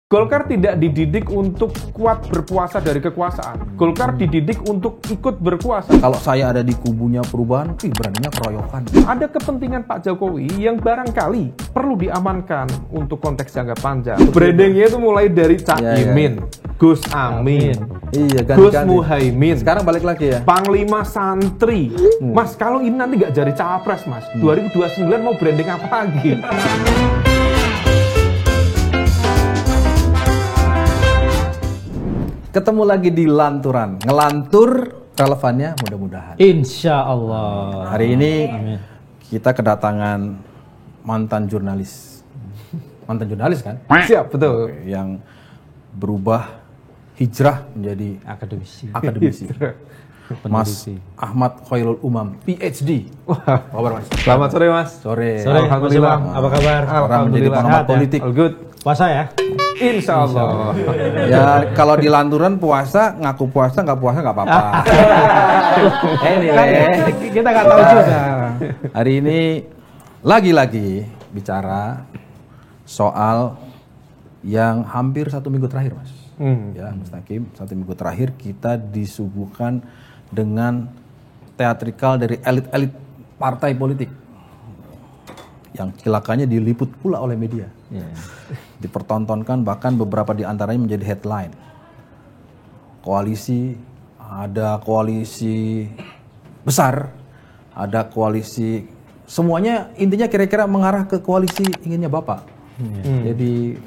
Golkar tidak dididik untuk kuat berpuasa dari kekuasaan. Golkar dididik untuk ikut berkuasa. Kalau saya ada di kubunya perubahan, beraninya keroyokan. Ada kepentingan Pak Jokowi yang barangkali perlu diamankan untuk konteks jangka panjang. Brandingnya itu mulai dari Cak Imin, Gus Amin, Gus Muhaimin. Sekarang balik lagi ya. Panglima Santri. Mas, kalau ini nanti nggak jadi cawapres, Mas. 2029 mau branding apa lagi? Ketemu lagi di Lanturan. Ngelantur relevannya mudah-mudahan. Insya Allah. Hari ini kita kedatangan mantan jurnalis. Mantan jurnalis kan? Siap, betul. Yang berubah hijrah menjadi Akademisi. Mas Ahmad Khairul Umam, PhD. Wah, apa kabar Mas? Selamat sore, Mas. Sore. Alhamdulillah. Apa kabar? Orang menjadi pengamat politik. All good. Puasa ya? Insya Allah. Ya kalau di Lanturan puasa, ngaku puasa nggak apa-apa. Anyway, kita nggak tahu juga. Hari ini lagi-lagi bicara soal yang hampir 1 minggu terakhir, Mas. Ya, Mas Nakim, 1 minggu terakhir kita disuguhkan dengan teatrikal dari elit-elit partai politik yang celakanya diliput pula oleh media. Dipertontonkan, bahkan beberapa di antaranya menjadi headline. Koalisi, ada koalisi besar, ada koalisi, semuanya intinya kira-kira mengarah ke koalisi inginnya Bapak. Jadi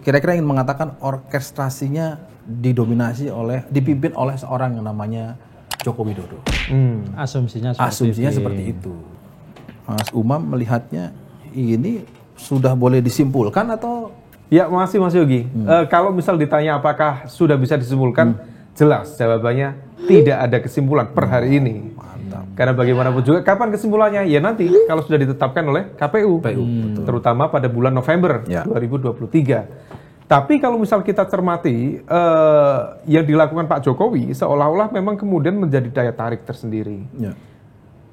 kira-kira ingin mengatakan orkestrasinya dipimpin oleh seorang yang namanya Joko Widodo. Asumsinya seperti itu. Mas Umam melihatnya ini sudah boleh disimpulkan atau? Ya, masih Mas Yogi. Kalau misal ditanya apakah sudah bisa disimpulkan, jelas jawabannya tidak ada kesimpulan per hari ini. Mantap. Karena bagaimanapun juga, kapan kesimpulannya? Ya nanti kalau sudah ditetapkan oleh KPU, terutama pada bulan November 2023. Tapi kalau misal kita cermati yang dilakukan Pak Jokowi, seolah-olah memang kemudian menjadi daya tarik tersendiri.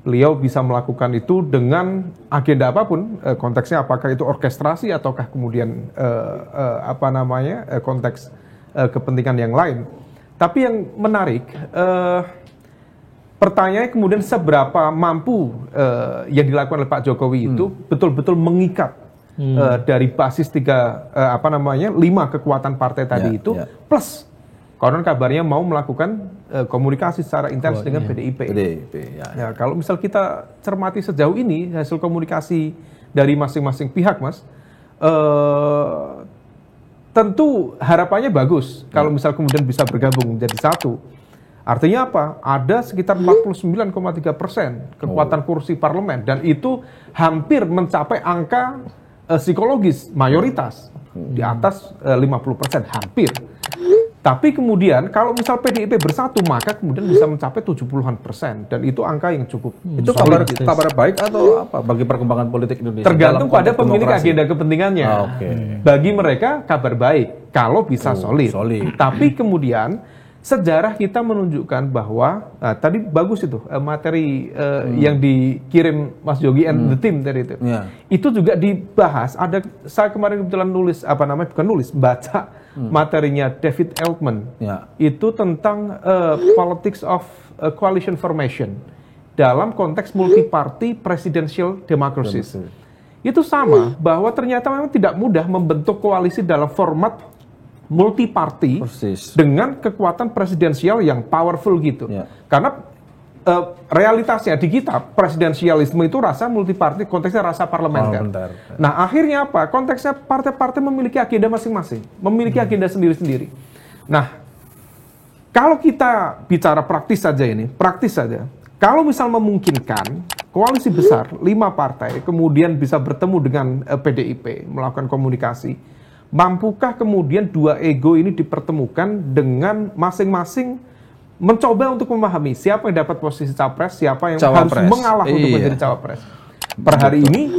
Beliau bisa melakukan itu dengan agenda apapun, konteksnya apakah itu orkestrasi ataukah kemudian konteks kepentingan yang lain. Tapi yang menarik, pertanyaannya kemudian seberapa mampu yang dilakukan oleh Pak Jokowi itu betul-betul mengikat dari basis 5 kekuatan partai tadi plus konon kabarnya mau melakukan komunikasi secara intens dengan PDIP. Ya, kalau misal kita cermati sejauh ini hasil komunikasi dari masing-masing pihak, Mas, tentu harapannya bagus kalau misal kemudian bisa bergabung menjadi satu. Artinya apa? Ada sekitar 49,3% kekuatan kursi parlemen dan itu hampir mencapai angka psikologis mayoritas di atas 50%, hampir. Tapi kemudian kalau misal PDIP bersatu maka kemudian bisa mencapai 70-an% dan itu angka yang cukup. Itu kabar baik atau apa bagi perkembangan politik Indonesia? Tergantung pada pemilik agenda kepentingannya. Bagi mereka kabar baik kalau bisa solid. Tapi kemudian sejarah kita menunjukkan bahwa tadi bagus itu materi yang dikirim Mas Yogi and the team tadi itu. Itu juga dibahas. Saya kemarin kebetulan baca materinya David Elkman. Itu tentang politics of coalition formation dalam konteks multi-party presidential democracies. Itu sama bahwa ternyata memang tidak mudah membentuk koalisi dalam format multi-party dengan kekuatan presidensial yang powerful gitu. Karena realitasnya di kita presidensialisme itu rasa multi-party, konteksnya rasa parlementer. Nah, akhirnya apa? Konteksnya partai-partai memiliki agenda masing-masing, memiliki agenda sendiri-sendiri. Nah, kalau kita bicara praktis saja. Kalau misal memungkinkan koalisi besar 5 partai kemudian bisa bertemu dengan PDIP melakukan komunikasi, mampukah kemudian dua ego ini dipertemukan dengan masing-masing mencoba untuk memahami siapa yang dapat posisi capres, siapa yang harus mengalah untuk menjadi cawapres. Per hari ini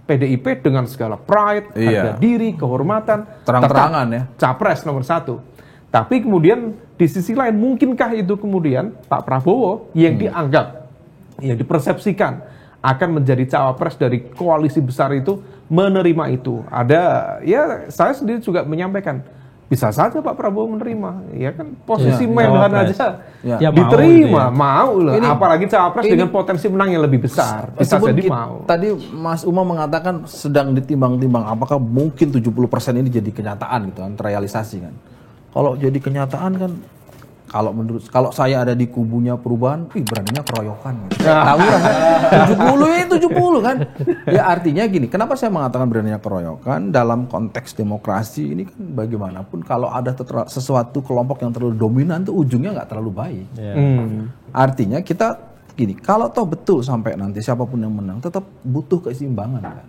PDIP dengan segala pride, harga diri, kehormatan, terang-terangan ya, capres nomor 1. Tapi kemudian di sisi lain mungkinkah itu kemudian Pak Prabowo yang dianggap, yang dipersepsikan akan menjadi cawapres dari koalisi besar itu menerima itu. Ada, ya saya sendiri juga menyampaikan, bisa saja Pak Prabowo menerima, ya kan posisi Menhan aja diterima, mau loh. Apalagi cawapres dengan potensi menang yang lebih besar, bisa jadi mau. Tadi Mas Uma mengatakan sedang ditimbang-timbang, apakah mungkin 70% ini jadi kenyataan gitu kan, terrealisasi kan. Kalau jadi kenyataan kan, kalau saya ada di kubunya perubahan, beraninya keroyokan. Gitu. Tahu kan? 70 kan. Ya artinya gini, kenapa saya mengatakan beraninya keroyokan dalam konteks demokrasi ini kan bagaimanapun kalau ada sesuatu kelompok yang terlalu dominan tuh ujungnya nggak terlalu baik. Artinya kita gini, kalau toh betul sampai nanti siapapun yang menang tetap butuh keseimbangan kan.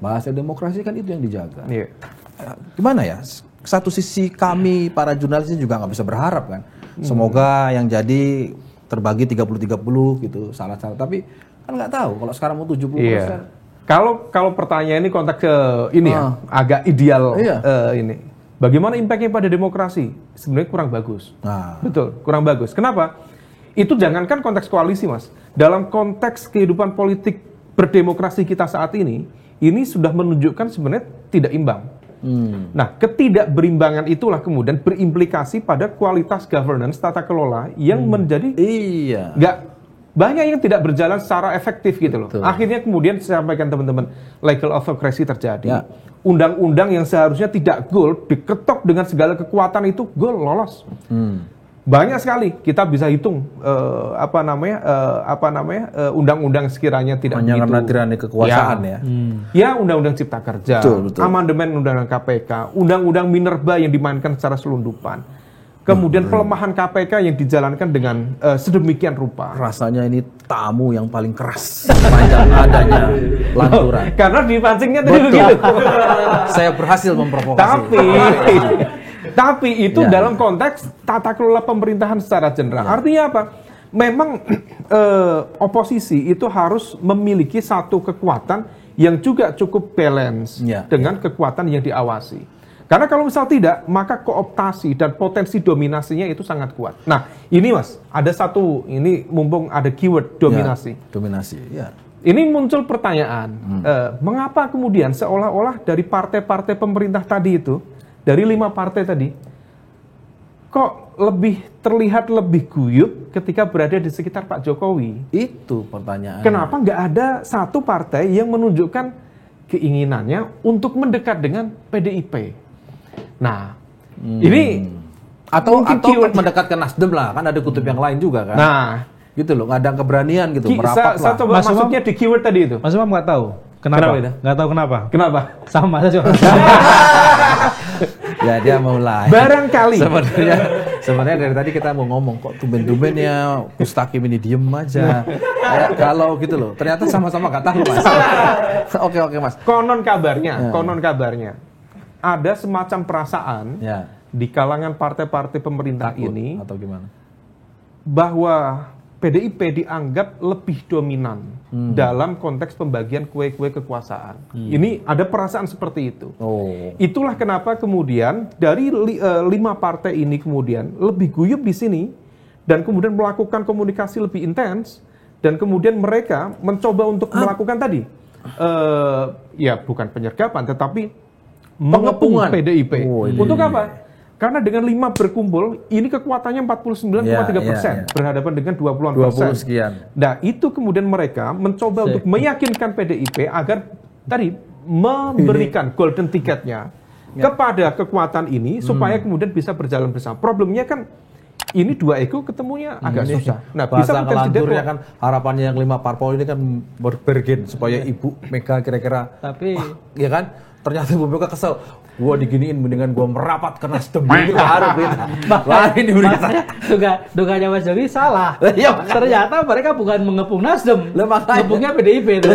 Bahasa demokrasi kan itu yang dijaga. Gimana ya? Satu sisi kami para jurnalisnya juga nggak bisa berharap kan. Semoga yang jadi terbagi 30-30 gitu, salah-salah. Tapi kan nggak tahu kalau sekarang mau 70%. Kalau pertanyaan ini konteks ini ya, agak ideal ini. Bagaimana impactnya pada demokrasi? Sebenarnya kurang bagus. Betul, kurang bagus. Kenapa? Itu jangankan konteks koalisi, Mas. Dalam konteks kehidupan politik berdemokrasi kita saat ini sudah menunjukkan sebenarnya tidak imbang. Nah, ketidakberimbangan itulah kemudian berimplikasi pada kualitas governance tata kelola yang menjadi nggak banyak yang tidak berjalan secara efektif gitu loh. Akhirnya kemudian saya sampaikan teman-teman, legal autocracy terjadi. Undang-undang yang seharusnya tidak goal diketok dengan segala kekuatan itu goal lolos. Banyak sekali kita bisa hitung undang-undang sekiranya tidak begitu. Karena tirani kekuasaan Ya, undang-undang Cipta Kerja, amandemen undang-undang KPK, undang-undang Minerba yang dimainkan secara selundupan. Kemudian pelemahan KPK yang dijalankan dengan sedemikian rupa. Rasanya ini tamu yang paling keras sepanjang adanya lanturan. Karena dipancingnya tadi begitu. Saya berhasil memprovokasi. Tapi itu dalam konteks tata kelola pemerintahan secara general. Artinya apa? Memang oposisi itu harus memiliki satu kekuatan yang juga cukup balance dengan kekuatan yang diawasi. Karena kalau misal tidak, maka kooptasi dan potensi dominasinya itu sangat kuat. Nah, ini Mas, ada satu, ini mumpung ada keyword dominasi. Ini muncul pertanyaan, mengapa kemudian seolah-olah dari partai-partai pemerintah tadi itu, dari 5 partai tadi, kok terlihat lebih guyup ketika berada di sekitar Pak Jokowi? Itu pertanyaan. Kenapa nggak ada satu partai yang menunjukkan keinginannya untuk mendekat dengan PDIP? Nah, ini atau mendekat ke Nasdem lah, kan ada kutub yang lain juga kan? Nah, gitu loh, nggak ada keberanian gitu, merapat lah. Saya coba masuknya di keyword tadi itu. Mas Umam nggak tahu. Kenapa? Nggak tahu kenapa? Kenapa? Sama saja. Ya dia mulai. Barangkali. Sebenarnya dari tadi kita mau ngomong kok tumben-tumben ya Mustaqim ini diem aja. Kalau gitu loh. Ternyata sama-sama nggak tahu Mas. Oke Mas. Konon kabarnya ada semacam perasaan di kalangan partai-partai pemerintah ini atau gimana? Bahwa PDIP dianggap lebih dominan dalam konteks pembagian kue-kue kekuasaan. Ini ada perasaan seperti itu. Itulah kenapa kemudian dari 5 partai ini kemudian lebih guyup di sini dan kemudian melakukan komunikasi lebih intens dan kemudian mereka mencoba untuk melakukan tadi bukan penyergapan tetapi mengepung PDIP. Untuk apa? Karena dengan 5 berkumpul, ini kekuatannya 49,3%, berhadapan dengan 20-an%. Nah, itu kemudian mereka mencoba untuk meyakinkan PDIP agar tadi memberikan golden ticketnya kepada kekuatan ini supaya kemudian bisa berjalan bersama. Problemnya kan ini 2 ego ketemunya agak susah. Nah, bisa ngelanturnya kan harapannya yang 5 parpol ini kan bergen supaya Ibu Mega kira-kira. Tapi ya kan? Ternyata Ibu Mega kesel. Gua diginiin mendingan gua merapat ke Nasdem gitu harus gitu. Lain duganya Mas Jokowi salah. Ternyata mereka bukan mengepung Nasdem, ngepungnya PDIP itu.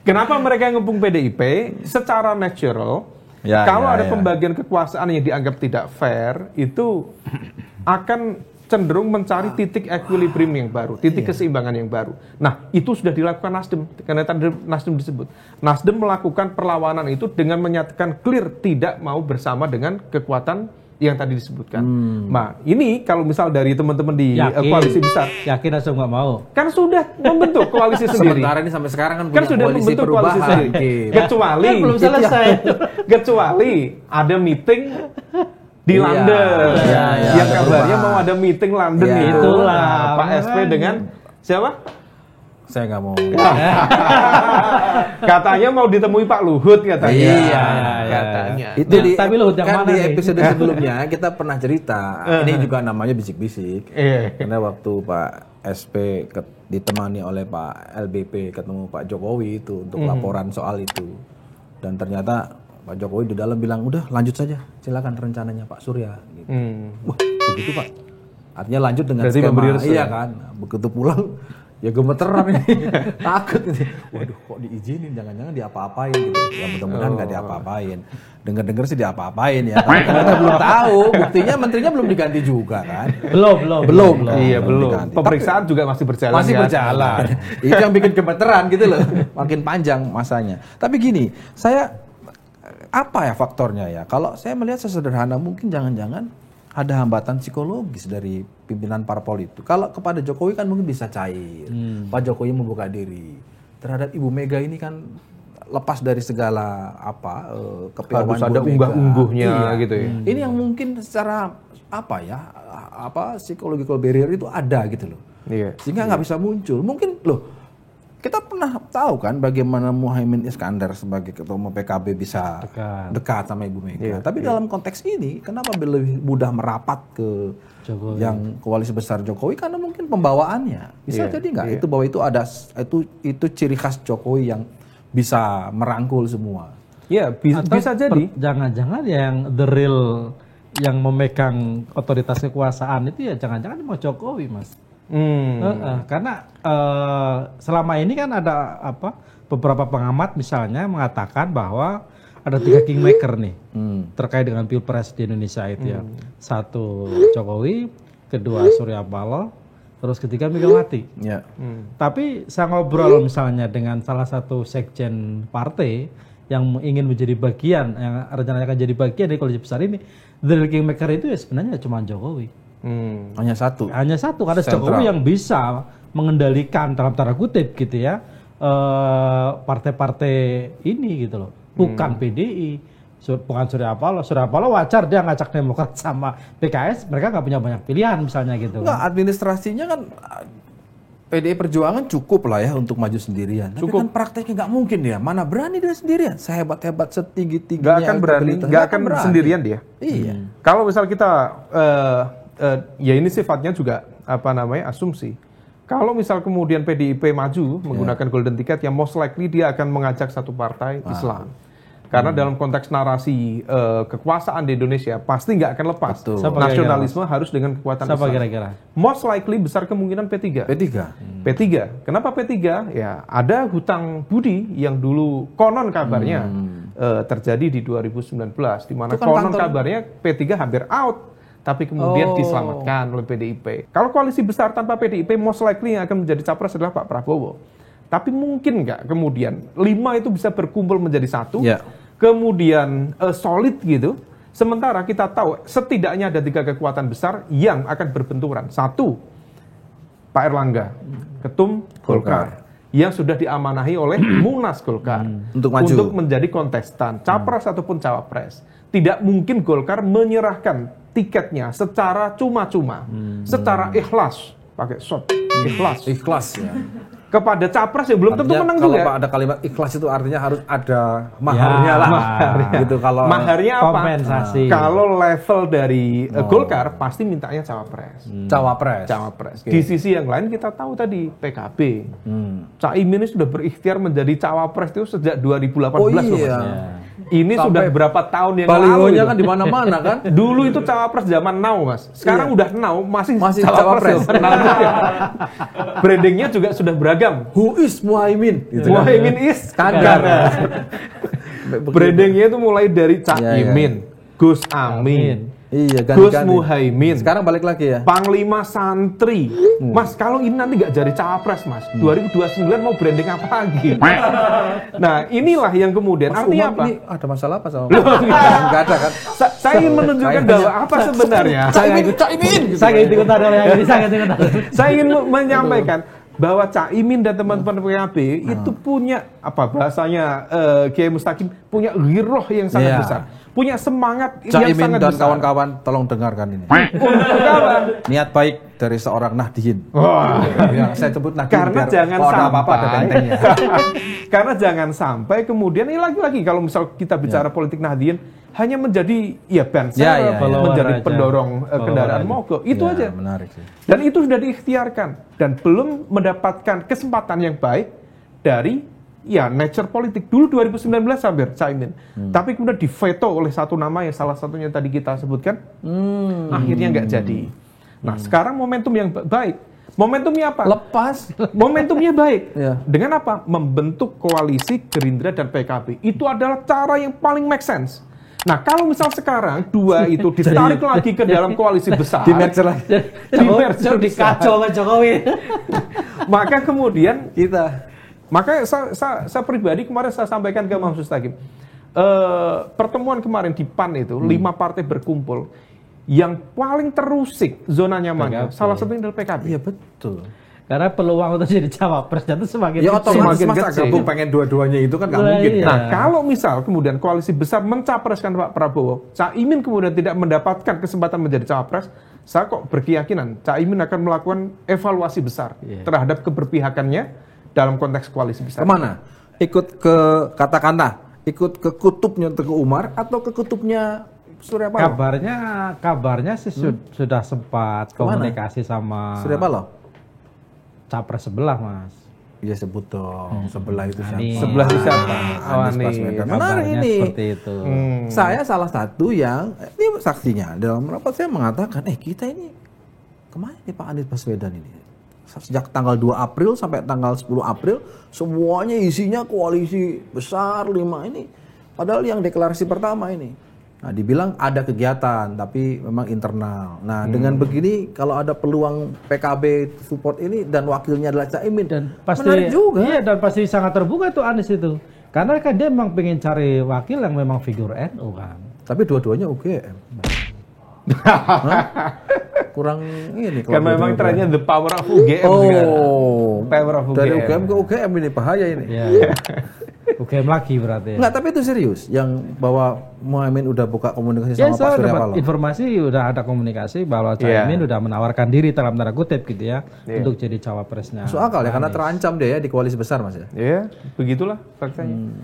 Kenapa mereka ngepung PDIP? Secara natural, kalau ada pembagian kekuasaan yang dianggap tidak fair, itu akan cenderung mencari titik equilibrium yang baru, titik keseimbangan yang baru. Nah, itu sudah dilakukan Nasdem, karena tadi Nasdem disebut. Nasdem melakukan perlawanan itu dengan menyatakan clear tidak mau bersama dengan kekuatan yang tadi disebutkan. Nah, ini kalau misal dari teman-teman di koalisi besar, yakin atau nggak mau? Kan sudah membentuk koalisi sendiri. Sementara ini sampai sekarang kan sudah membentuk koalisi sendiri. Kecuali kan belum selesai. Kecuali ada meeting di London. Yang kabarnya mau ada meeting London itu. Itulah Pak SP dengan siapa? Saya nggak mau. Katanya mau ditemui Pak Luhut katanya. Iya. Katanya. Itu tapi Luhut yang kan mana di nih? episode sebelumnya kita pernah cerita. Ini juga namanya bisik-bisik. Karena waktu Pak SP ditemani oleh Pak LBP ketemu Pak Jokowi itu untuk laporan soal itu. Dan ternyata Pak Jokowi di dalam bilang, udah lanjut saja, silakan rencananya Pak Surya. Gitu. Wah, begitu Pak. Artinya lanjut dengan skema. Iya kan. Begitu pulang. Ya gemeteran ini, takut gitu. Waduh, kok diizinin, jangan-jangan diapa-apain gitu. Ya mudah-mudahan nggak diapa-apain. Dengar-dengar sih diapa-apain ya. Tapi kita belum tahu. Buktinya menterinya belum diganti juga kan? Belum. Iya belum. Pemeriksaan juga masih berjalan. Masih berjalan. Itu yang bikin gemeteran gitu loh. Makin panjang masanya. Tapi gini, saya apa ya faktornya ya? Kalau saya melihat sesederhana mungkin jangan-jangan ada hambatan psikologis dari pimpinan parpol itu. Kalau kepada Jokowi kan mungkin bisa cair. Pak Jokowi membuka diri. Terhadap Ibu Mega ini kan lepas dari segala kepiawaian. Harus ada unggah-ungguhnya gitu ya. Ini yang mungkin secara psychological barrier itu ada gitu loh. Iya. Sehingga nggak bisa muncul. Mungkin kita pernah tahu kan bagaimana Muhaimin Iskandar sebagai ketua umum PKB bisa dekat sama Ibu Mega. Tapi dalam konteks ini, kenapa lebih mudah merapat ke Jokowi, yang koalisi besar Jokowi? Karena mungkin pembawaannya. Bisa jadi nggak? Itu bahwa itu ada itu ciri khas Jokowi yang bisa merangkul semua. Iya, bisa jadi. Jangan-jangan yang the real yang memegang otoritas kekuasaan itu ya jangan-jangan mau Jokowi, Mas. Karena selama ini kan ada beberapa pengamat misalnya mengatakan bahwa ada 3 kingmaker nih terkait dengan pilpres di Indonesia itu ya. 1 Jokowi, kedua Surya Paloh, terus ketiga Megawati. Tapi saya ngobrol misalnya dengan salah satu sekjen partai yang ingin menjadi bagian, yang rencananya akan jadi bagian dari koalisi besar ini, the kingmaker itu ya sebenarnya cuma Jokowi. Hanya satu karena Jokowi yang bisa mengendalikan dalam tanda kutip gitu ya partai-partai ini gitu loh, bukan PDI, bukan Surya Paloh wajar dia ngajak Demokrat sama PKS, mereka nggak punya banyak pilihan misalnya gitu. Nggak, administrasinya kan PDI Perjuangan cukup lah ya untuk maju sendirian. Tapi kan prakteknya nggak mungkin dia, mana berani dia sendirian, sehebat-hebat setinggi-tingginya. Nggak akan berani, nggak akan sendirian dia. Iya. Kalau misal kita ya ini sifatnya juga asumsi. Kalau misal kemudian PDIP maju menggunakan golden ticket, yang most likely dia akan mengajak satu partai Islam. Karena dalam konteks narasi kekuasaan di Indonesia pasti nggak akan lepas. Nasionalisme harus dengan kekuatan Islam. Kira-kira? Most likely besar kemungkinan P3. P3. Kenapa P3? Ya ada hutang budi yang dulu konon kabarnya terjadi di 2019, di mana konon kabarnya P3 hampir out. Tapi kemudian diselamatkan oleh PDIP. Kalau koalisi besar tanpa PDIP, most likely yang akan menjadi capres adalah Pak Prabowo. Tapi mungkin nggak kemudian 5 itu bisa berkumpul menjadi 1, kemudian solid gitu. Sementara kita tahu setidaknya ada 3 kekuatan besar yang akan berbenturan. 1, Pak Erlangga, Ketum Golkar, yang sudah diamanahi oleh Munas Golkar untuk menjadi kontestan, capres ataupun cawapres. Tidak mungkin Golkar menyerahkan tiketnya secara cuma-cuma, secara ikhlas, pakai shot, ikhlas ya. Kepada capres yang belum tentu menang kalau juga. Kalau ada kalimat ikhlas itu artinya harus ada maharnya lah. Gitu kalau maharnya apa? Kompensasi. Kalau level dari Golkar pasti mintanya cawapres. Cawapres. Di sisi yang lain kita tahu tadi PKB. Caimin sudah berikhtiar menjadi cawapres itu sejak 2018 loh Mas. Ini sudah berapa tahun yang lalu kan di mana-mana kan. Dulu itu cawapres zaman now Mas. Sekarang udah now masih cawapres. Brandingnya juga sudah beragam. Who is Muhaimin? Gitu Muhaimin is Iskandar. Brandingnya itu mulai dari Caimin, Gus Amin, Gus Muhaimin. Sekarang balik lagi ya. Panglima Santri. Mas, kalau ini nanti nggak jadi cawapres, Mas. 2029 mau branding apa lagi? Nah, inilah yang kemudian Mas artinya Umar apa? Ini ada masalah apa sama? Nggak ada kan? Saya Saya ingin menunjukkan bahwa apa sebenarnya. Saya ingin menyampaikan bahwa Caimin dan teman-teman PKB itu punya apa bahasanya Kiai Mustaqim punya giroh yang sangat besar, punya semangat yang Caimin sangat dan besar. kawan-kawan tolong dengarkan ini. Niat baik dari seorang Nahdien. Ya, saya sebut Nahdien Karena biar jangan kalau ada sampai apa-apa ada bentengnya. Karena jangan sampai kemudian ini lagi-lagi kalau misal kita bicara politik Nahdien hanya menjadi ban serep, menjadi pendorong kendaraan mogok. Itu aja. Menarik sih. Dan itu sudah diikhtiarkan dan belum mendapatkan kesempatan yang baik dari nature politik. Dulu 2019 hampir Caimin. Tapi kemudian diveto oleh satu nama yang salah satunya tadi kita sebutkan. Akhirnya nggak jadi. Nah, sekarang momentum yang baik. Momentumnya apa? Lepas. Momentumnya baik. Ya. Dengan apa? Membentuk koalisi Gerindra dan PKB. Itu adalah cara yang paling make sense. Nah, kalau misal sekarang dua itu ditarik lagi ke dalam koalisi besar, Di merger lagi. dikacau sama Jokowi. maka kemudian makanya saya pribadi kemarin saya sampaikan ke Mas Mustaqim, pertemuan kemarin di PAN itu 5 partai berkumpul, yang paling terusik zona nyamannya salah satunya adalah PKB. Iya betul. Karena peluang untuk jadi cawapres itu semakin Ya otomatis semakin masa kecil. gabung pengen dua-duanya itu kan nggak mungkin. Iya. Nah, kalau misal kemudian koalisi besar mencapreskan Pak Prabowo, Caimin kemudian tidak mendapatkan kesempatan menjadi cawapres, saya kok berkeyakinan Caimin akan melakukan evaluasi besar terhadap keberpihakannya dalam konteks koalisi besar. Kemana? Ikut ke ikut ke kutubnya Teguh Umar atau ke kutubnya Surya Paloh? Kabarnya sih sudah sempat komunikasi sama Surya Paloh? capres sebelah, Mas. Iya sebut dong, sebelah itu siapa? Sebelah itu siapa? Anies Baswedan. Menarik Kabarnya ini. seperti itu. Saya salah satu yang ini saksinya dalam rapat saya mengatakan, kita ini kemana nih Pak Anies Baswedan ini? Sejak tanggal 2 April sampai tanggal 10 April semuanya isinya koalisi besar 5 ini. Padahal yang deklarasi pertama ini. Nah, dibilang ada kegiatan tapi memang internal. Nah, dengan begini kalau ada peluang PKB support ini dan wakilnya adalah Caimin, Dan pasti menarik juga. Iya, dan pasti sangat terbuka tuh Anies itu. Karena kan dia memang pengen cari wakil yang memang figur NU kan. Tapi dua-duanya UGM. Kurang ini Karena memang trennya the power of UGM sekarang. Power of UGM. Dari UGM ke UGM ini bahaya ini. Iya. UGM lagi berarti. Enggak, tapi itu serius yang bahwa Muhaimin udah buka komunikasi Ya, sama Pak saya Surya dapat Paloh. informasi udah ada komunikasi bahwa Caimin udah menawarkan diri dalam tanda kutip gitu ya untuk jadi cawapresnya. Masuk akal ya, karena terancam dia ya di koalisi besar Mas ya. Ya, begitulah faktanya.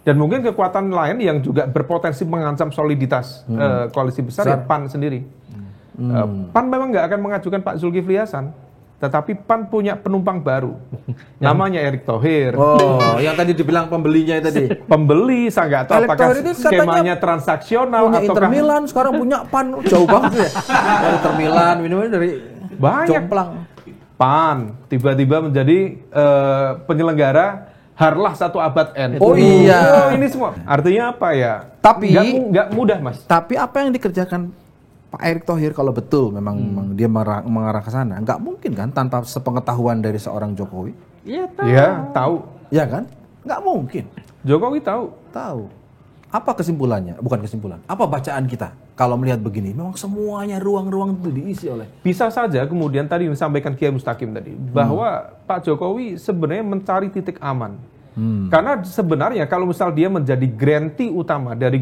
Dan mungkin kekuatan lain yang juga berpotensi mengancam soliditas koalisi besar ya PAN sendiri. PAN memang nggak akan mengajukan Pak Zulkifli Hasan, tetapi PAN punya penumpang baru, namanya Erick Thohir. Oh, yang tadi dibilang pembelinya tadi. Pembeli, saya nggak tahu Erick apakah Thohir ini skemanya transaksional Punya atau Inter Milan, sekarang punya PAN, jauh banget ya. Dari Inter Milan, minumannya dari banyak. Jomplang. PAN tiba-tiba menjadi penyelenggara Harlah 1 abad N. Oh iya. Ini semua artinya apa ya? Tapi nggak mudah Mas. Tapi apa yang dikerjakan Pak Erick Thohir kalau betul memang dia mengarah ke sana, nggak mungkin kan tanpa sepengetahuan dari seorang Jokowi? Iya tahu. Iya, tahu. Ya kan? Nggak mungkin. Jokowi tahu. Tahu. Apa kesimpulannya? Bukan kesimpulan. Apa bacaan kita kalau melihat begini? Memang semuanya ruang-ruang itu diisi oleh. Bisa saja kemudian tadi disampaikan Kiai Mustaqim tadi bahwa Pak Jokowi sebenarnya mencari titik aman. Karena sebenarnya kalau misal dia menjadi grantee utama dari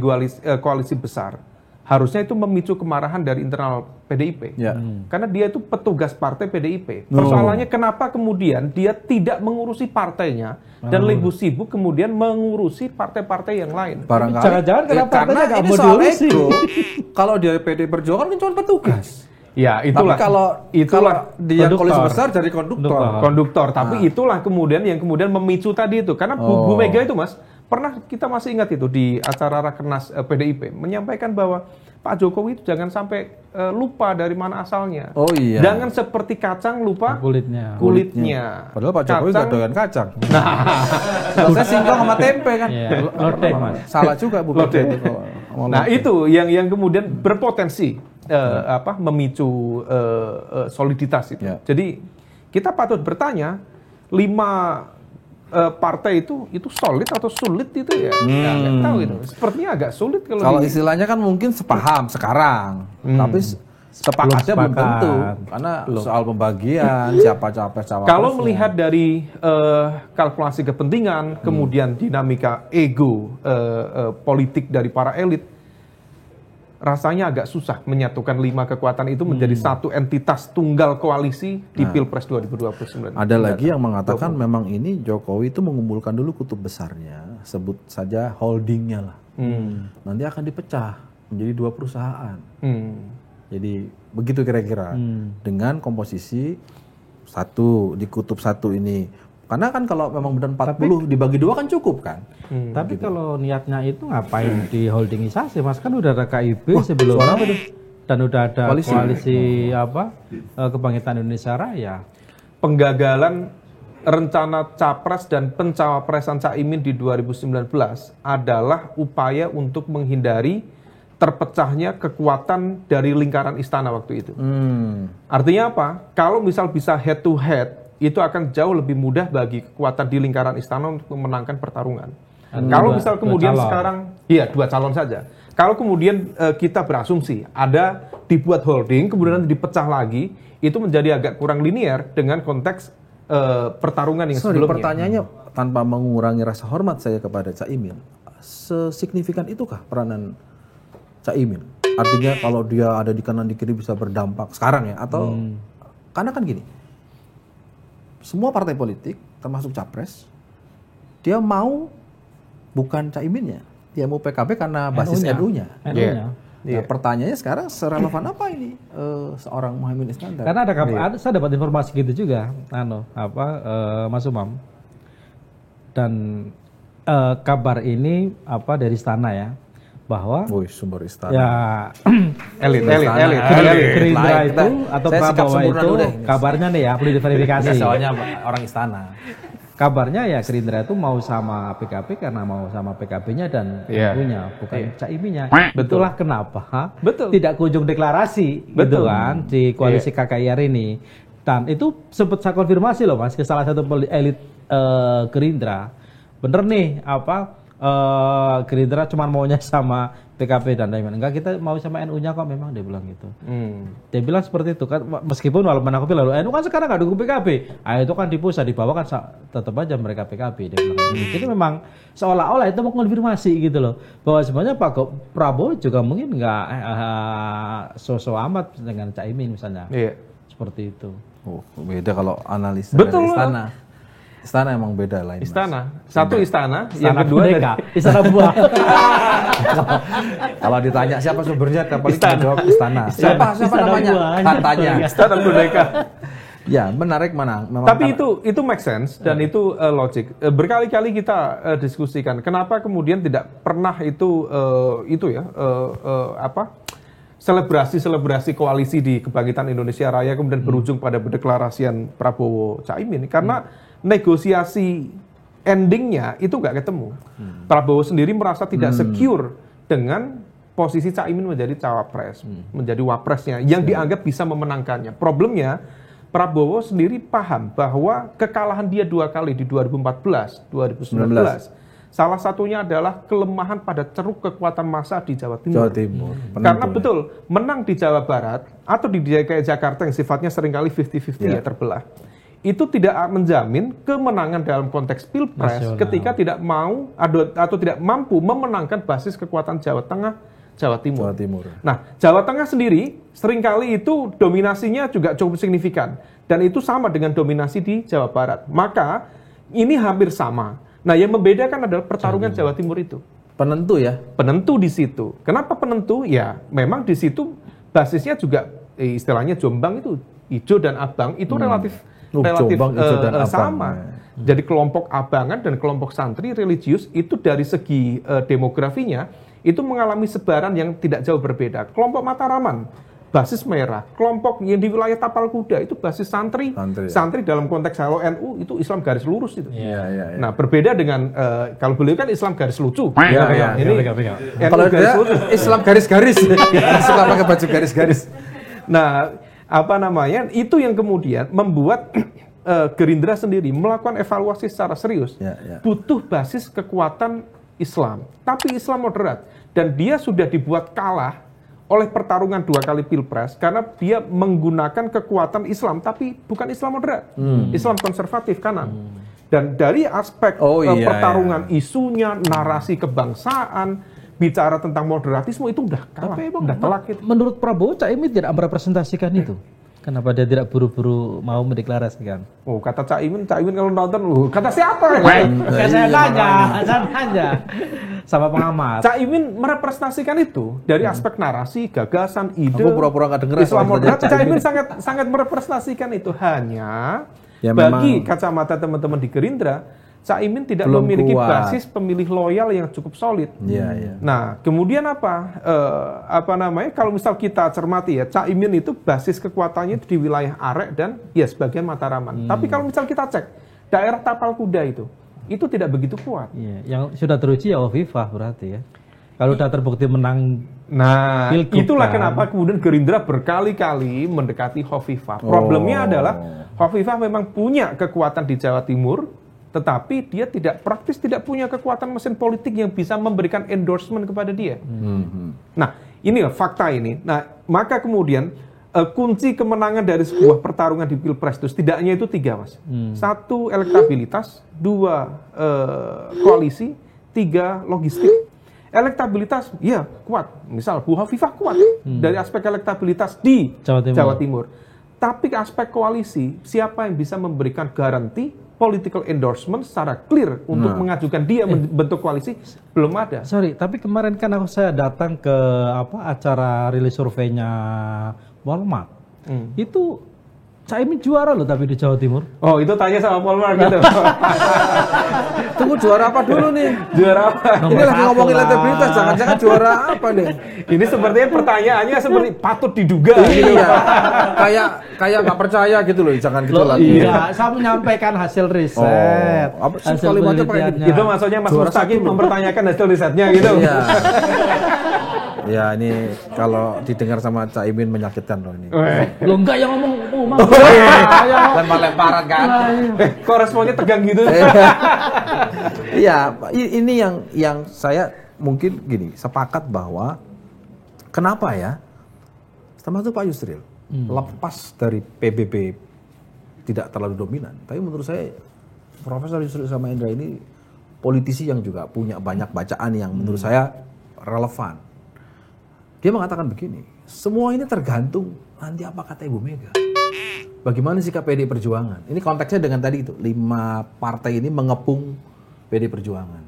koalisi besar, harusnya itu memicu kemarahan dari internal PDIP. Ya. Karena dia itu petugas partai PDIP. Persoalannya kenapa kemudian dia tidak mengurusi partainya dan lebih sibuk kemudian mengurusi partai-partai yang lain. Barangkali. Jangan-jangan kenapa partainya karena nggak ini mau soal diurusi? ego. Kalau dia PD Perjuangan kan cuma petugas. Ya, itulah. Tapi kalau dia konduktor. koalisi besar jadi Konduktor. Tapi itulah kemudian yang kemudian memicu tadi itu. Karena Bu Mega itu Mas, pernah kita masih ingat itu di acara Rakernas PDIP menyampaikan bahwa Pak Jokowi itu jangan sampai lupa dari mana asalnya. Oh iya. Jangan seperti kacang lupa kulitnya. Padahal Pak Jokowi nggak doyan kacang. Nah, saya singkong sama tempe kan. Iya, lodeh Mas. Salah juga Bu. Lodeh. Nah itu yang kemudian berpotensi memicu soliditas itu. Ya. Jadi kita patut bertanya 5 partai itu solid atau sulit itu ya nggak tahu itu. Sepertinya agak sulit kalau istilahnya kan mungkin sepaham sekarang, tapi sepakatnya belum tentu karena soal pembagian siapa capres-cawapresnya. Kalau melihat dari kalkulasi kepentingan, kemudian dinamika ego politik dari para elit, rasanya agak susah menyatukan 5 kekuatan itu menjadi satu entitas tunggal koalisi di Pilpres 2029. Ada lagi yang mengatakan memang ini Jokowi itu mengumpulkan dulu kutub besarnya, sebut saja holdingnya lah. Nanti akan dipecah menjadi 2 perusahaan. Jadi begitu kira-kira dengan komposisi 1 di kutub 1 ini. Karena kan kalau memang benar 40 dibagi 2 kan cukup kan. Tapi gitu. Kalau niatnya itu ngapain di holdingisasi Mas, kan udah ada KIP sebelumnya dan udah ada koalisi Kebangkitan Indonesia Raya. Penggagalan rencana capres dan pencawapresan Caimin di 2019 adalah upaya untuk menghindari terpecahnya kekuatan dari lingkaran istana waktu itu. Artinya apa? Kalau misal bisa head to head, itu akan jauh lebih mudah bagi kekuatan di lingkaran istana untuk memenangkan pertarungan. Kalau misal kemudian sekarang, 2 calon saja. Kalau kemudian kita berasumsi ada dibuat holding, kemudian nanti dipecah lagi, itu menjadi agak kurang linear dengan konteks pertarungan yang sebelumnya. Pertanyaannya tanpa mengurangi rasa hormat saya kepada Caimin, sesignifikan itukah peranan Caimin? Artinya kalau dia ada di kanan di kiri bisa berdampak sekarang ya? Atau karena kan gini, semua partai politik termasuk capres dia mau bukan Caiminnya, dia mau PKB karena basis NU-nya. Nah, pertanyaannya sekarang serelevan apa ini seorang Muhaimin Iskandar? Karena saya dapat informasi gitu juga, Mas Umam. Dan kabar ini dari istana ya, bahwa sumber istana. Ya elit. Gerindra itu atau Prabowo itu kabarnya nih ya, perlu diverifikasi. Soalnya orang istana. Kabarnya ya Gerindra itu mau sama PKB karena mau sama PKB-nya dan NU-nya, bukan Caiminnya. Itulah kenapa tidak kunjung deklarasi gitu kan di koalisi KKIR ini. Dan itu sempat saya konfirmasi loh Mas ke salah satu elit Gerindra. Bener nih Gerindra cuma maunya sama PKB dan lain-lain. Enggak, kita mau sama NU-nya kok memang, dia bilang gitu. Dia bilang seperti itu kan, meskipun walaupun aku bilang NU kan sekarang nggak dukung PKB. Itu kan di pusat, di bawah kan tetap aja mereka PKB, dia bilang. Jadi memang seolah-olah itu mau konfirmasi gitu loh, bahwa sebenarnya Pak Prabowo juga mungkin nggak so-so amat dengan Caimin misalnya. Seperti itu. Beda kalau analisa dari istana. Istana emang beda lain. Istana, Mas. Satu istana, yang kedua istana buah. Kalau ditanya siapa sumbernya, paling jawab istana. Siapa namanya? Katanya. Istana Merdeka. Ya, menarik mana? Tapi itu make sense dan itu logik. Berkali-kali kita diskusikan. Kenapa kemudian tidak pernah selebrasi koalisi di Kebangkitan Indonesia Raya kemudian berujung pada deklarasian Prabowo Caimin, karena negosiasi endingnya itu nggak ketemu. Prabowo sendiri merasa tidak secure dengan posisi Caimin menjadi cawapres, menjadi wapresnya yang dianggap bisa memenangkannya. Problemnya Prabowo sendiri paham bahwa kekalahan dia 2 kali di 2014, 2019. Salah satunya adalah kelemahan pada ceruk kekuatan massa di Jawa Timur. Karena betul, menang di Jawa Barat atau di DKI Jakarta yang sifatnya seringkali 50-50 ya terbelah, itu tidak menjamin kemenangan dalam konteks Pilpres ketika tidak mau atau tidak mampu memenangkan basis kekuatan Jawa Tengah, Jawa Timur. Nah, Jawa Tengah sendiri seringkali itu dominasinya juga cukup signifikan dan itu sama dengan dominasi di Jawa Barat. Maka ini hampir sama. Nah, yang membedakan adalah pertarungan Jawa Timur itu. Penentu ya? Penentu di situ. Kenapa penentu? Ya, memang di situ basisnya juga istilahnya Jombang itu hijau dan abang itu relatif sama. Jadi kelompok abangan dan kelompok santri religius itu dari segi demografinya itu mengalami sebaran yang tidak jauh berbeda. Kelompok Mataraman basis merah, kelompok yang di wilayah Tapal Kuda itu basis santri dalam konteks kalau NU itu Islam garis lurus itu. Nah, berbeda dengan kalau beliau kan Islam garis lucu. Ini kalau dia Islam garis-garis. Suka pakai baju garis-garis. Nah, itu yang kemudian membuat Gerindra sendiri melakukan evaluasi secara serius, butuh basis kekuatan Islam, tapi Islam moderat, dan dia sudah dibuat kalah oleh pertarungan 2 kali pilpres karena dia menggunakan kekuatan Islam tapi bukan Islam moderat, Islam konservatif kanan. Dan dari aspek pertarungan isunya, narasi kebangsaan, bicara tentang moderatisme itu udah kalah, udah telak itu. Menurut Prabowo, Cak Imin tidak merepresentasikan itu. Kenapa dia tidak buru-buru mau mendeklarasikan? Oh, kata Cak Imin kalau nonton, kata siapa? Saya tanya. Sama pengamat. Cak Imin merepresentasikan itu dari aspek narasi, gagasan, ide. Aku pura-pura nggak dengar. Islam moderat. Cak Imin sangat merepresentasikan itu. Hanya bagi kacamata teman-teman di Gerindra, Cak Imin tidak memiliki basis pemilih loyal yang cukup solid. Nah, kemudian kalau misal kita cermati ya, Cak Imin itu basis kekuatannya itu di wilayah Arek dan sebagian Mataraman. Tapi kalau misal kita cek daerah Tapal Kuda itu tidak begitu kuat. Yang sudah teruji ya Hovifah berarti ya. Kalau sudah terbukti menang. Nah, itulah kenapa kemudian Gerindra berkali-kali mendekati Hovifah. Problemnya adalah Hovifah memang punya kekuatan di Jawa Timur, tetapi dia tidak punya kekuatan mesin politik yang bisa memberikan endorsement kepada dia. Nah, inilah fakta ini. Nah, maka kemudian kunci kemenangan dari sebuah pertarungan di Pilpres itu setidaknya itu 3, Mas. 1, elektabilitas, 2, koalisi, 3, logistik. Elektabilitas, kuat. Misal Bu Hovifah kuat dari aspek elektabilitas di Jawa Timur. Tapi aspek koalisi, siapa yang bisa memberikan garansi political endorsement secara clear untuk mengajukan dia membentuk koalisi, belum ada. Sorry, tapi kemarin kan saya datang ke acara rilis surveinya Walmart. Itu Cak Imin juara loh tapi di Jawa Timur. Oh, itu tanya sama Walmart gitu. Tunggu, juara apa dulu nih? Juara apa? Ini lagi ngomongin elektabilitas, jangan-jangan juara apa nih? Ini sepertinya pertanyaannya seperti patut diduga. Iya. Kayak nggak percaya gitu loh, jangan gitu lagi. Iya, saya menyampaikan hasil riset. Hasil penelitiannya. Itu maksudnya Mas Mustaqim mempertanyakan hasil risetnya gitu. Iya. Ya, ini kalau didengar sama Cak Imin menyakitkan loh ini. Lo enggak yang ngomong lempar-lemparan kan. Kok responnya tegang gitu? Iya, ini yang saya mungkin gini, sepakat bahwa kenapa ya, termasuk Pak Yusril, lepas dari PBB tidak terlalu dominan, tapi menurut saya Profesor Yusril sama Indra ini politisi yang juga punya banyak bacaan yang menurut saya relevan. Dia mengatakan begini, semua ini tergantung nanti apa kata Ibu Mega. Bagaimana sikap PDI Perjuangan? Ini konteksnya dengan tadi itu, 5 partai ini mengepung PDI Perjuangan.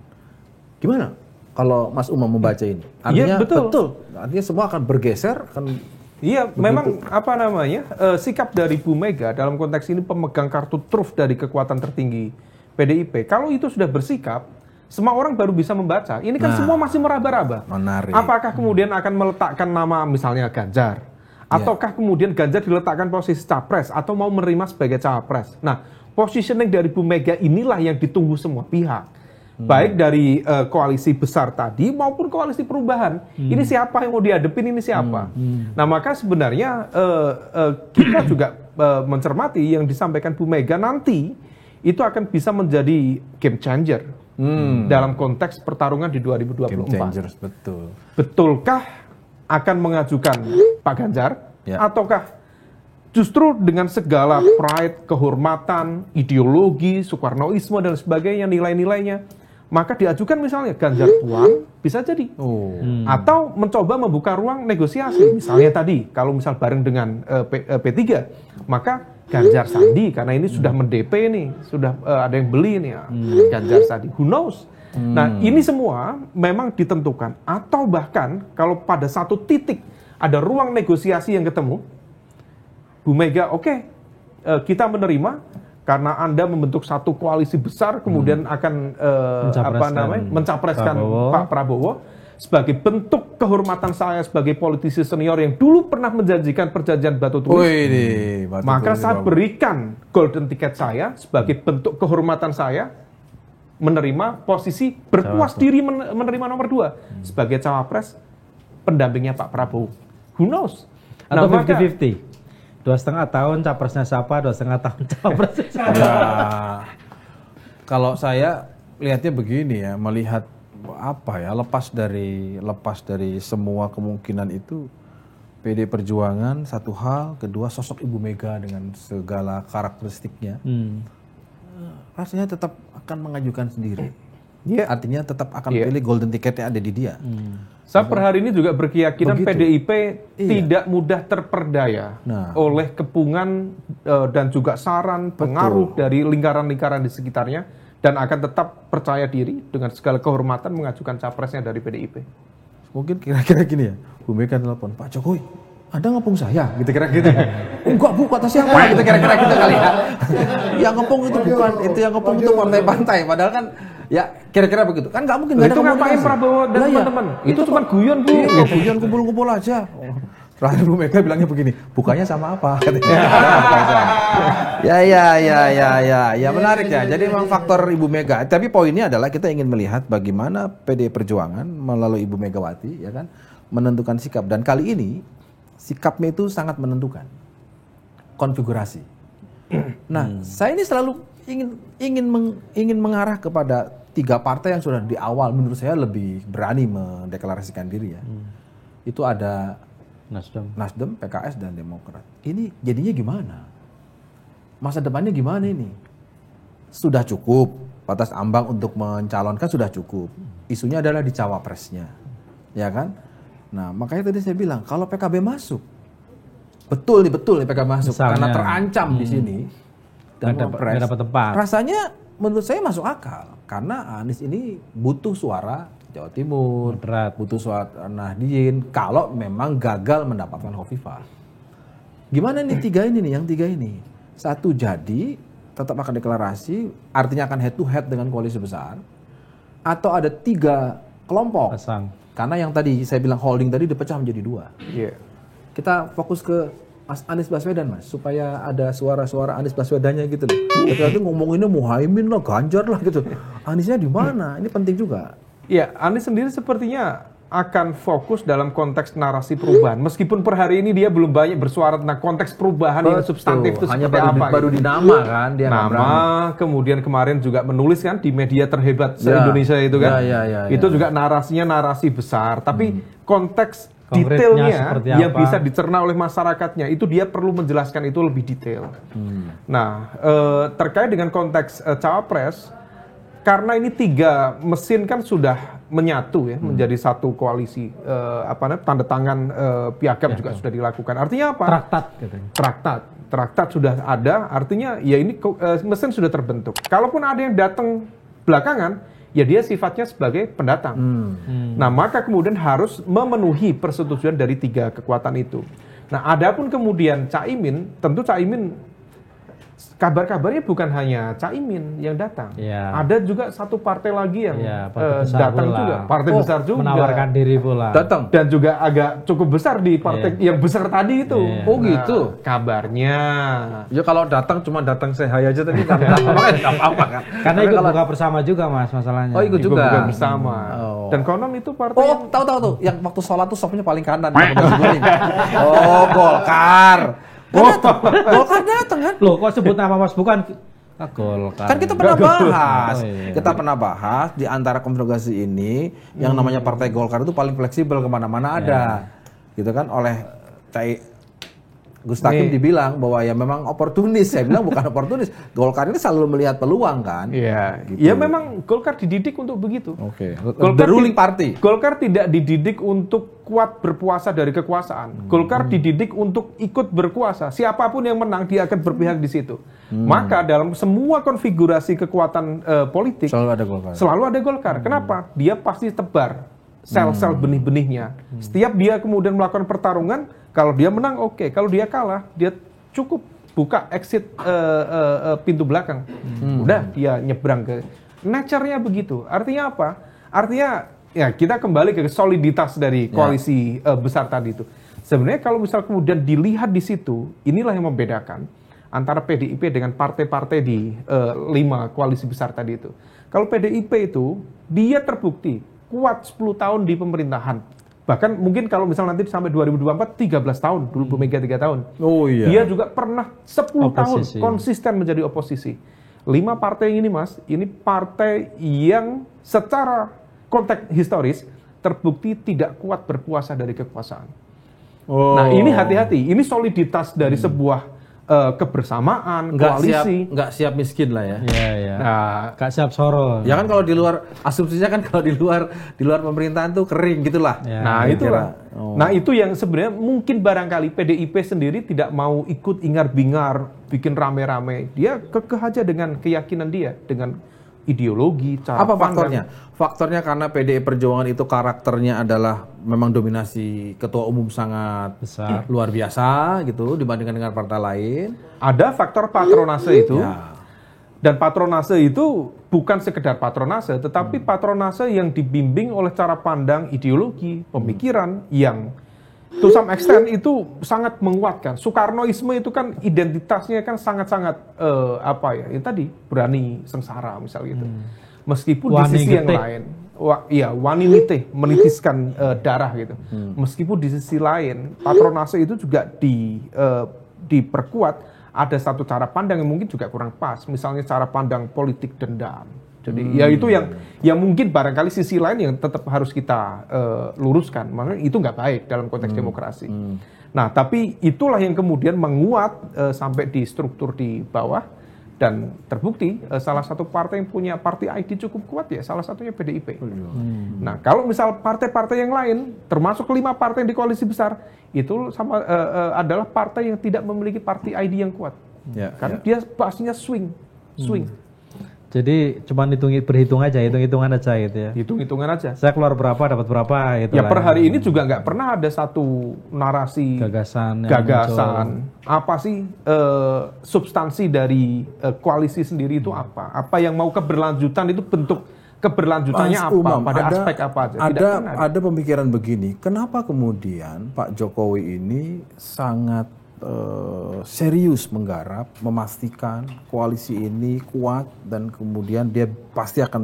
Gimana kalau Mas Umam membaca ini? Artinya betul. Artinya semua akan bergeser, memang sikap dari Bu Mega dalam konteks ini pemegang kartu truf dari kekuatan tertinggi PDIP. Kalau itu sudah bersikap, semua orang baru bisa membaca. Ini kan semua masih meraba-raba. Menarik. Apakah kemudian akan meletakkan nama misalnya Ganjar? Ataukah kemudian Ganjar diletakkan posisi capres? Atau mau menerima sebagai cawapres? Nah, positioning dari Bu Mega inilah yang ditunggu semua pihak. Baik dari koalisi besar tadi maupun koalisi perubahan. Ini siapa yang mau dihadapin, ini siapa? Nah, maka sebenarnya kita juga mencermati yang disampaikan Bu Mega nanti itu akan bisa menjadi game changer dalam konteks pertarungan di 2024. Game changers, betul. Betulkah akan mengajukan Pak Ganjar ataukah justru dengan segala pride, kehormatan, ideologi, Soekarnoisme dan sebagainya, nilai-nilainya, maka diajukan misalnya Ganjar Puan, bisa jadi. Atau mencoba membuka ruang negosiasi. Misalnya tadi, kalau misal bareng dengan P3, maka Ganjar Sandi, karena ini sudah mendp nih, sudah ada yang beli nih, Ganjar Sandi, who knows? Nah, ini semua memang ditentukan. Atau bahkan kalau pada satu titik ada ruang negosiasi yang ketemu, Bu Mega, kita menerima karena Anda membentuk satu koalisi besar, kemudian akan mencapreskan Pak Prabowo sebagai bentuk kehormatan saya sebagai politisi senior yang dulu pernah menjanjikan perjanjian batu tulis. Maka saya berikan golden ticket saya sebagai bentuk kehormatan saya menerima posisi berpuas diri menerima nomor 2 sebagai cawapres pendampingnya Pak Prabowo. Who knows? Atau 50-50? 2,5 tahun capresnya siapa, 2,5 tahun capresnya siapa. Ya, kalau saya lihatnya begini ya, melihat lepas dari semua kemungkinan itu, PD Perjuangan satu hal, kedua sosok Ibu Mega dengan segala karakteristiknya, rasanya tetap akan mengajukan sendiri. Artinya tetap akan pilih golden ticketnya ada di dia. Saya per hari ini juga berkeyakinan PDIP tidak mudah terperdaya oleh kepungan dan juga saran, pengaruh dari lingkaran-lingkaran di sekitarnya, dan akan tetap percaya diri dengan segala kehormatan mengajukan capresnya dari PDIP. Mungkin kira-kira gini ya, Bu Mega telepon, Pak Jokowi, Anda ngepung saya? Gitu kira-kira gitu. Enggak Bu, kata siapa? Gitu kira-kira gitu kali ya. Yang ngepung itu bukan, itu yang ngepung itu partai-partai. Padahal kan ya kira-kira begitu. Kan nggak mungkin. Itu ngapain Prabowo dan teman-teman? Itu cuma guyon Bu. Iya, guyon kumpul-kumpul aja. Terakhir Bu Mega bilangnya begini, bukannya sama apa? Ya menarik ya. Jadi memang faktor Ibu Mega. Tapi poinnya adalah kita ingin melihat bagaimana PD Perjuangan melalui Ibu Megawati, ya kan, menentukan sikap. Dan kali ini sikapnya itu sangat menentukan konfigurasi. Nah, saya ini selalu ingin mengarah kepada 3 partai yang sudah di awal menurut saya lebih berani mendeklarasikan diri ya. Itu ada Nasdem, PKS, dan Demokrat. Ini jadinya gimana? Masa depannya gimana ini? Sudah cukup, batas ambang untuk mencalonkan sudah cukup. Isunya adalah di cawapresnya, ya kan? Nah, makanya tadi saya bilang, kalau PKB masuk, betul nih PKB masuk, misalnya, karena terancam di sini, dan nggak dapat tempat. Rasanya menurut saya masuk akal, karena Anies ini butuh suara Jawa Timur, butuh suara Nahdien kalau memang gagal mendapatkan Khofifah. Gimana nih yang tiga ini? Satu jadi tetap akan deklarasi, artinya akan head to head dengan koalisi besar, atau ada 3 kelompok. Pasang. Karena yang tadi saya bilang holding tadi dipecah menjadi 2. Kita fokus ke Mas Anies Baswedan, Mas, supaya ada suara-suara Anies Baswedannya gitu loh. Tapi ngomonginnya Muhaimin lah, Ganjar lah gitu. Aniesnya di mana? Ini penting juga. Ya, Anies sendiri sepertinya akan fokus dalam konteks narasi perubahan. Meskipun per hari ini dia belum banyak bersuara tentang konteks perubahan yang substantif itu hanya seperti apa. Baru di nama kan dia. Nama, kemudian kemarin juga menulis kan di media terhebat se-Indonesia itu kan. Itu juga narasinya narasi besar, tapi konteks detailnya yang bisa dicerna oleh masyarakatnya itu dia perlu menjelaskan itu lebih detail. Nah, terkait dengan konteks cawapres, karena ini 3 mesin kan sudah menyatu ya menjadi satu koalisi, tanda tangan piagam juga sudah dilakukan. Artinya apa? Traktat sudah ada, artinya ya ini mesin sudah terbentuk. Kalaupun ada yang datang belakangan, ya dia sifatnya sebagai pendatang. Nah, maka kemudian harus memenuhi persetujuan dari 3 kekuatan itu. Nah, adapun kemudian Caimin, tentu Caimin kabar-kabarnya bukan hanya Caimin yang datang. Ada juga satu partai lagi yang datang juga. Partai besar juga. Menawarkan diri pula. Datang. Dan juga agak cukup besar di partai yang besar tadi itu. Oh gitu. Kabarnya. Ya kalau datang cuma datang sehai aja tadi nggak apa-apa kan. Karena ikut buka bersama juga Mas masalahnya. Oh ikut juga. Buka bersama. Dan konon itu partai. Oh tahu tuh. Yang waktu sholat tuh sopnya paling kanan. Oh Golkar. Golkar datang kan? Loh, kok sebut nama Mas bukan Golkar. Kan kita pernah bahas. Kita pernah bahas di antara konfigurasi ini yang namanya Partai Golkar itu paling fleksibel kemana-mana ada. Gitu kan oleh Gus Takim dibilang bahwa ya memang oportunis. Saya bilang bukan oportunis. Golkar ini selalu melihat peluang kan. Iya. Gitu. Ya memang Golkar dididik untuk begitu. The ruling party. Golkar tidak dididik untuk kuat berpuasa dari kekuasaan. Golkar dididik untuk ikut berkuasa. Siapapun yang menang dia akan berpihak di situ. Maka dalam semua konfigurasi kekuatan politik selalu ada Golkar. Kenapa? Dia pasti tebar sel-sel benih-benihnya. Setiap dia kemudian melakukan pertarungan, kalau dia menang oke, kalau dia kalah dia cukup buka exit pintu belakang. Udah dia nyebrang ke nature-nya begitu. Artinya apa? Artinya ya kita kembali ke soliditas dari koalisi besar tadi itu. Sebenarnya kalau misal kemudian dilihat di situ, inilah yang membedakan antara PDIP dengan partai-partai di 5 koalisi besar tadi itu. Kalau PDIP itu dia terbukti kuat 10 tahun di pemerintahan Bahkan mungkin kalau misalnya nanti sampai 2024 13 tahun, dulu Bu Mega 3 tahun. Oh iya. Dia juga pernah 10 tahun konsisten menjadi oposisi. 5 partai ini Mas, ini partai yang secara konteks historis terbukti tidak kuat berkuasa dari kekuasaan. Nah ini hati-hati, ini soliditas dari sebuah kebersamaan, koalisi. Nggak siap miskin lah ya. Iya. Nggak siap soro. Ya kan kalau di luar, asumsinya kan kalau di luar pemerintahan tuh kering gitulah. Ya. Nah itulah. Nah itu yang sebenarnya mungkin barangkali PDIP sendiri tidak mau ikut ingar-bingar, bikin rame-rame. Dia kekeh aja dengan keyakinan dia, dengan ideologi, cara apa pandang. faktornya? Faktornya karena PDI Perjuangan itu karakternya adalah memang dominasi ketua umum sangat besar, luar biasa gitu dibandingkan dengan partai lain. Ada faktor patronase itu. Ya. Dan patronase itu bukan sekedar patronase, tetapi patronase yang dibimbing oleh cara pandang ideologi, pemikiran yang to some extent itu sangat menguatkan. Soekarnoisme itu kan identitasnya kan sangat-sangat tadi berani sengsara misal gitu. Meskipun di sisi yang lain, wanilite menitiskan darah gitu. Meskipun di sisi lain patronase itu juga diperkuat. Ada satu cara pandang yang mungkin juga kurang pas, misalnya cara pandang politik dendam. Jadi ya itu yang mungkin barangkali sisi lain yang tetap harus kita luruskan. Makanya itu nggak baik dalam konteks demokrasi. Nah tapi itulah yang kemudian menguat sampai di struktur di bawah dan terbukti salah satu partai yang punya party ID cukup kuat ya salah satunya PDIP. Nah kalau misal partai-partai yang lain termasuk 5 partai yang di koalisi besar itu adalah partai yang tidak memiliki party ID yang kuat. Karena dia pastinya swing. Jadi cuma berhitungan aja gitu ya. Hitung-hitungan aja. Saya keluar berapa dapat berapa gitu. Ya per hari ini juga nggak pernah ada satu narasi gagasan apa sih substansi dari koalisi sendiri itu apa? Apa yang mau keberlanjutan itu bentuk keberlanjutannya Mas apa? Umam, pada aspek apa aja? Ada pemikiran begini. Kenapa kemudian Pak Jokowi ini sangat serius menggarap, memastikan koalisi ini kuat dan kemudian dia pasti akan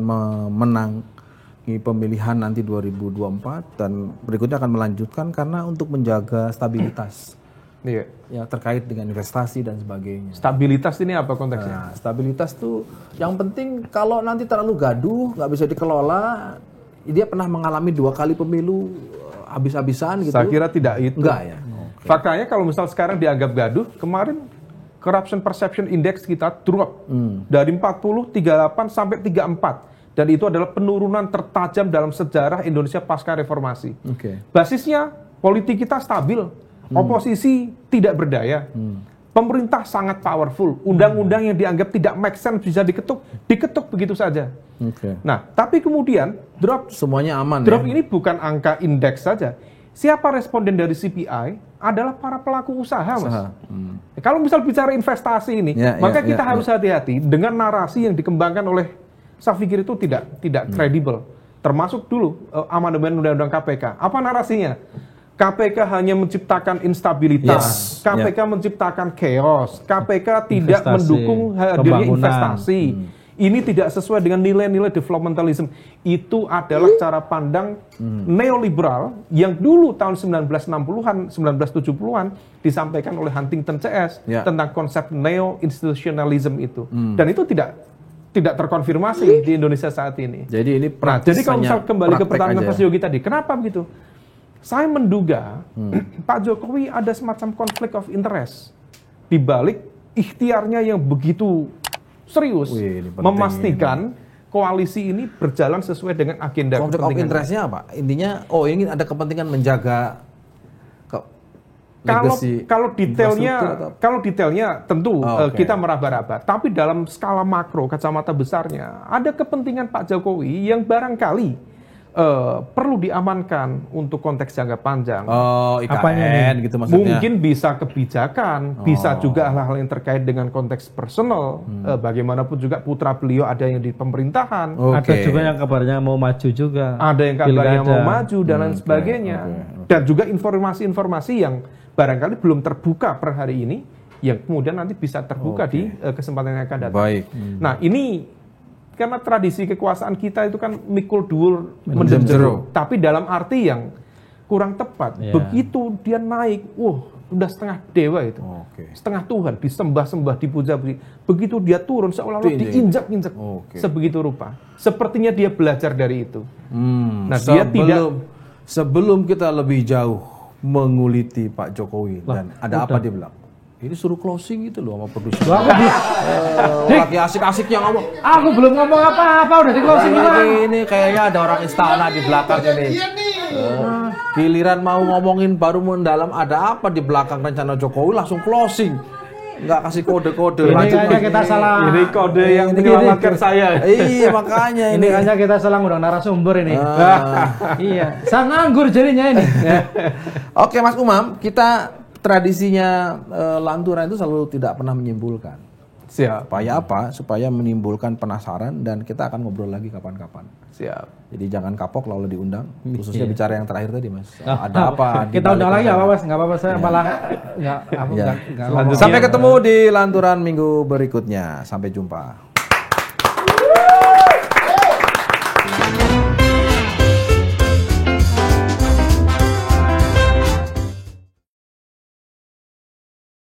memenangi pemilihan nanti 2024 dan berikutnya akan melanjutkan karena untuk menjaga stabilitas. Ya terkait dengan investasi dan sebagainya. Stabilitas ini apa konteksnya? Nah, stabilitas tuh yang penting kalau nanti terlalu gaduh, nggak bisa dikelola. Dia pernah mengalami 2 kali pemilu habis-habisan gitu. Saya kira tidak itu. Enggak ya. Faktanya kalau misal sekarang dianggap gaduh, kemarin Corruption Perception Index kita drop dari 40, 38 sampai 34. Dan itu adalah penurunan tertajam dalam sejarah Indonesia pasca reformasi. Basisnya politik kita stabil, oposisi tidak berdaya, pemerintah sangat powerful, undang-undang yang dianggap tidak make sense bisa diketuk begitu saja. Nah, tapi kemudian drop semuanya aman. Drop ini bukan angka indeks saja. Siapa responden dari CPI adalah para pelaku usaha, Mas. Kalau misal bicara investasi ini, maka kita harus hati-hati dengan narasi yang dikembangkan oleh, saya pikir itu tidak kredibel. Termasuk dulu amandemen Undang-Undang KPK. Apa narasinya? KPK hanya menciptakan instabilitas, KPK menciptakan chaos, KPK tidak mendukung hadirnya investasi. Ini tidak sesuai dengan nilai-nilai developmentalism. Itu adalah cara pandang neoliberal yang dulu tahun 1960-an, 1970-an disampaikan oleh Huntington CS tentang konsep neo-institutionalism itu. Dan itu tidak terkonfirmasi di Indonesia saat ini. Jadi ini jadi kalau misal kembali ke pertanyaan Mas Yogi tadi, kenapa begitu? Saya menduga Pak Jokowi ada semacam konflik of interest di balik ikhtiarnya yang begitu serius memastikan koalisi ini berjalan sesuai dengan agenda konflik of interest-nya apa? Intinya ini ada kepentingan menjaga kalau detailnya tentu kita meraba-raba, tapi dalam skala makro kacamata besarnya ada kepentingan Pak Jokowi yang barangkali perlu diamankan untuk konteks jangka panjang. IKN gitu maksudnya. Mungkin bisa kebijakan, bisa juga hal-hal yang terkait dengan konteks personal. Bagaimanapun juga putra beliau ada yang di pemerintahan. Ada juga yang kabarnya mau maju juga. Ada yang kabarnya mau maju dan lain sebagainya. Dan juga informasi-informasi yang barangkali belum terbuka per hari ini, yang kemudian nanti bisa terbuka di kesempatan yang akan datang. Baik. Nah ini karena tradisi kekuasaan kita itu kan mikul dhuwur mendem jero. Tapi dalam arti yang kurang tepat. Begitu dia naik, udah setengah dewa itu, setengah Tuhan, disembah-sembah, dipuja. Begitu dia turun, seolah-olah diinjak-injak, sebegitu rupa. Sepertinya dia belajar dari itu. Nah, dia tidak. Sebelum kita lebih jauh menguliti Pak Jokowi dan ada apa dia bilang? Ini suruh closing gitu loh sama produser. Lagi asik-asiknya ngomong. Aku belum ngomong apa-apa udah di closing ini kayaknya ada orang istana di belakang ini. Giliran mau ngomongin baru mendalam ada apa di belakang rencana Jokowi langsung closing. Nggak kasih kode-kode. Ini kayaknya kita salah. Ini kode yang menyelamatkan saya. Iya makanya ini kayaknya kita salah ngundang narasumber ini. Iya, saya nganggur jadinya ini. Oke Mas Umam, kita tradisinya lanturan itu selalu tidak pernah menyimpulkan. Siap. Supaya apa? Supaya menimbulkan penasaran dan kita akan ngobrol lagi kapan-kapan. Siap. Jadi jangan kapok lalu diundang, khususnya bicara yang terakhir tadi Mas. Ada apa? Kita undang lagi apa Mas? Nggak apa-apa saya malah nggak. Sampai ketemu di lanturan minggu berikutnya. Sampai jumpa.